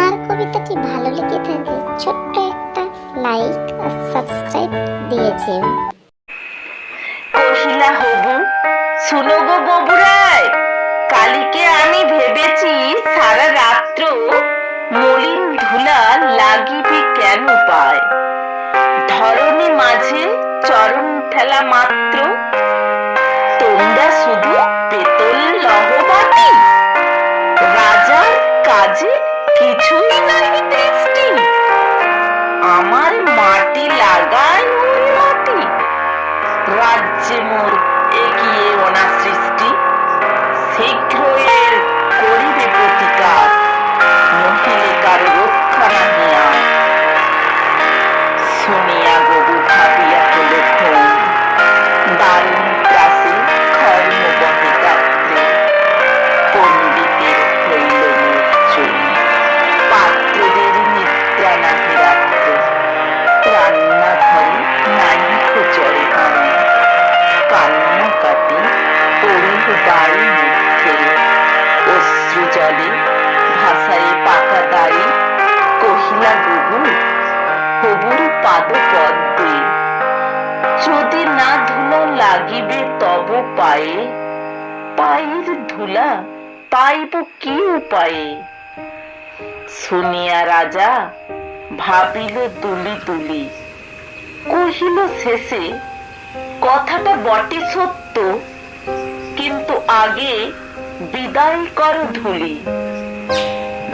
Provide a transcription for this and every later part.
আমার কবিতাটি ভালো লেগে থাকলে ছোট্ট একটা লাইক আর সাবস্ক্রাইব দিয়ে যেও। কহিলা হবু, শুনো গো ববুরায়, কালিকে আমি ভেবেছি সারা রাত্র মলিন ধুলা লাগিবে কেন পায়, ধরণী মাঝে চরণ ফেলা মাত্র তোমরা শুধু পেতল লহবাতি, রাজার কাজে কিছুই নাহি দৃষ্টি, আমার মাটি লাগায় মাটি, রাজ্যে মোর এগিয়ে ওনা সৃষ্টি, শীঘ্র এর করিবে প্রতিকার, নহিলে কারো রক্ষা নাহি আর। শুনিয়া গবু ভাবিয়া হলো ঘুম, দারুণ ত্রাসে কর্ম বহে গাত্রে, পণ্ডিতের হইল মৃত্যু, পাত্রদের নিদ্রা নাহি রাত্রে, রান্নাঘরে নাইকো জলে হানি, কান্না কাটি পড়িল বাড়ি মিথ্যে, অশ্রু জলে ভাসায়ে পাকা দাড়ি, কহিলা গবু হবুর পাদ পদ্মে, যদি না ধুলা লাগিবে তব পায়ে, পায়ের ধুলা পাইব কি উপায়ে। শুনিয়া রাজা ভাবিল তুলি তুলি, কহিল শেষে কথাটা বটে সত্য, কিন্তু আগে বিদায় কর ধুলি,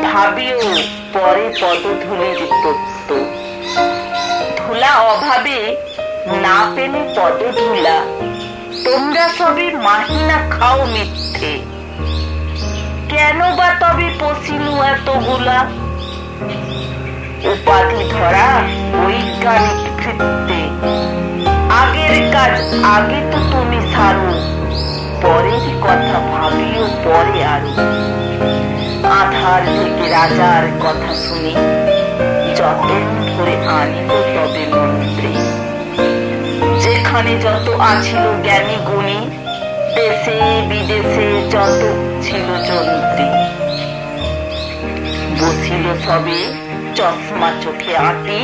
ভাবিও পরে পদধূলির তত্ত্ব, ধুলা অভাবে না পেলে পদধূলা, তোমরা সবে মাহিনা খাও মিথ্যে, কেন বা তবে পশিনু এতগুলা, উপাধি ধরা বৈজ্ঞানিক কৃত্যে, আগের কাজ আগে তো তুমি সারো, পরের কথা ভাবিও পরে আরো। আধার থেকে রাজার কথা শুনি, যতন ধরে আনিল তবে মন্ত্রী, যেখানে যত আছিল জ্ঞানী গুণী, দেশে বিদেশে যত ছিল যন্ত্রী, বসিল সবে চশমা চোখে আঁটি,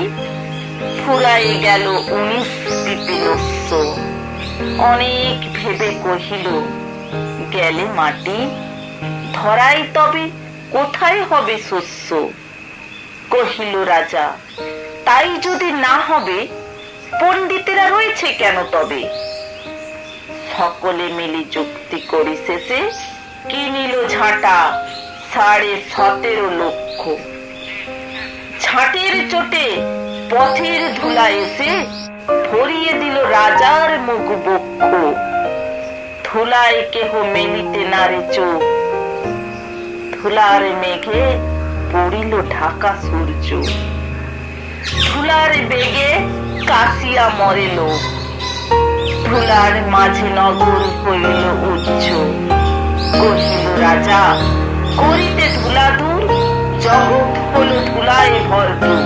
ফুরাই গেল 19টি পিলস্য, অনেক ভেবে কহিল গেলে মাটি, ধরাই তবে কোথায় হবে শস্য। কহিল রাজা তাই যদি না হবে, পণ্ডিতেরা রয়েছে কেন তবে, সকলে মিলে যুক্তি করি শেষে কিনিল ঝাঁটা 17.5 লক্ষ, ঝাঁটের চোটে পথের ধুলা এসে ভরিয়ে দিল রাজার মুখ বক্ষ, ধুলায় কেহ মেলিতে নারে চোখ, ধুলার মেঘে পড়িল ঢাকা সূর্য, ধুলার বেগে কাশিয়া মরে লোক, ধুলার মাঝে নগর হইল উচ্চ। কহিল রাজা করিতে ধুলা দূর, জগৎ হলো ধুলায় ভরপুর,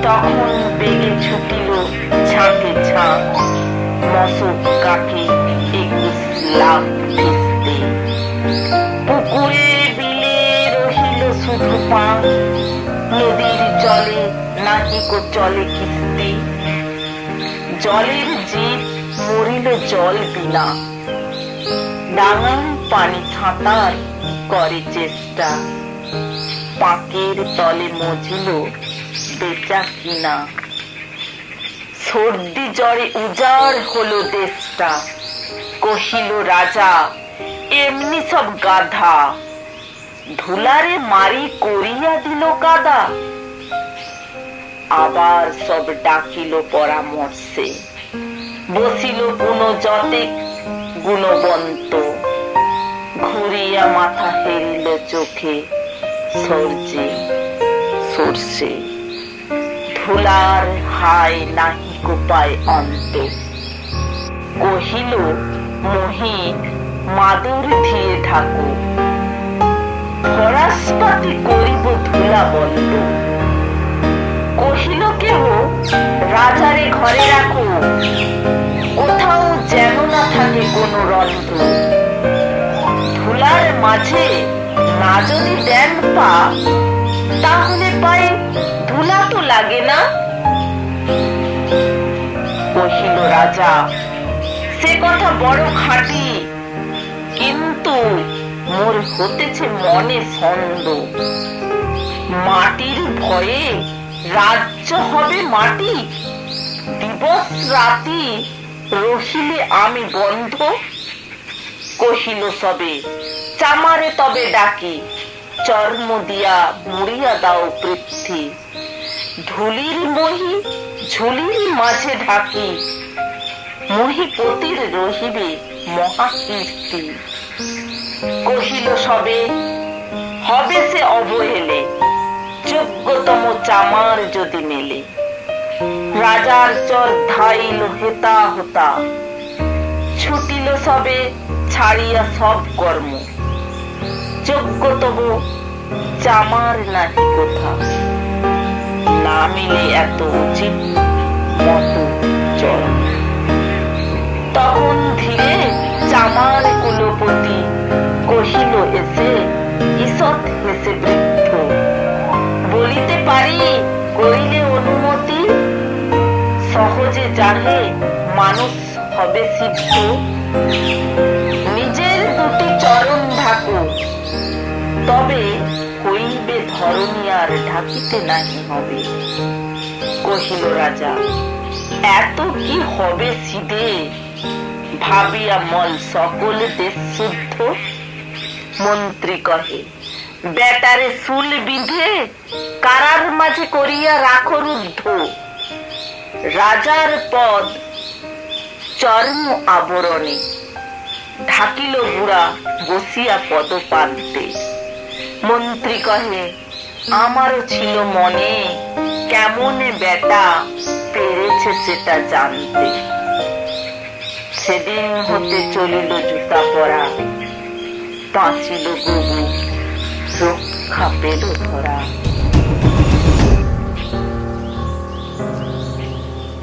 তখন বেগে ছুটিল ঝাঁকে ঝাঁক, মশক কাকে 21 লাখ ভিস্তে, পুকুরে বিলে রহিল শুধু পান, নদীর জলে নাহিকো চলে কিস্তি, জলের জীব মরিল জল বিনা, ডাঙার পানি ছাতার করে চেষ্টা, পাকের তলে মজিল বেচা কিনা, সর্দি জ্বরে উজাড় হলো দেশটা। কহিল রাজা এমনি সব গাধা, ধুলারে মারি করিয়া দিল কাদা, আবার সব ডাকিল পরামর্শে, বসিল কোন যতেক গুণবন্ত, ঘুরিয়া মাথা হেরিল চোখে সর্ষে সর্ষে, ধুলার হায় নাহি কোপায় অন্ত। কহিল মহি মাদুর দিয়ে ঢাকো, ফরাসপাতি করিব ধুলা বন্ধ। কহিল কেহ রাজারে ঘরে রাখো, কোথাও যেন না থাকে কোনো রন্ধ্র, ধুলার মাঝে না যদি দেন পা লাগে না? কহিল রাজা, সে কথা বড় খাঁটি, কিন্তু মোর হতেছে মনে সন্দেহ। মাটির ভয়ে রাজ্য হবে মাটি, দিবস রাতি রহিলে আমি বন্ধ। কহিল সবে, চামারে তবে ডাকি, চর্ম দিয়া মুড়িয়া দাও পৃথ্বী। ধুলির মহি ঝুলির মাঝে ঢাকি, মহিপতির রহিবে মহাকীর্তি। কহিল সবে, হবে সে অবহেলে, যোগ্যতম চামার যদি মেলে। রাজার চর ধাইল হেতা হতা, ছুটিল সবে ছাড়িয়া সব কর্ম। যোগ্যতম চামার নাহি কোথা, না মিলে এত উচিত মত চরম। তখন ধীরে চামার কুলপতি কহিল এসে, ঈষৎ হেসে বৃদ্ধ, বলিতে পারি করিলে অনুমতি, সহজে যাহে মানুষ হবে সিদ্ধ। নিজের দুটি চরণ ঢাকো, তবে হইবে ধরণী আর ঢাকিতে নাহি হবে। কহিল রাজা, এত কি হবে সিধে, ভাবিয়া মল সকল দেশ শুদ্ধ। মন্ত্রী কহে, বেটারে চুল বিঁধে কারার মাঝে করিয়া রাখো রুদ্ধ। রাজার পদ চর্ম আবরণে, ঢাকিল বুড়া বসিয়া পদপান্তে। মন্ত্রী কহে, আমারও ছিল মনে, কেমনে বেটা পেরেছে সেটা জানতে। সেদিন হতে চলিল জুতা পরা, বাঁচিল গবু রক্ষা পেল ধরা।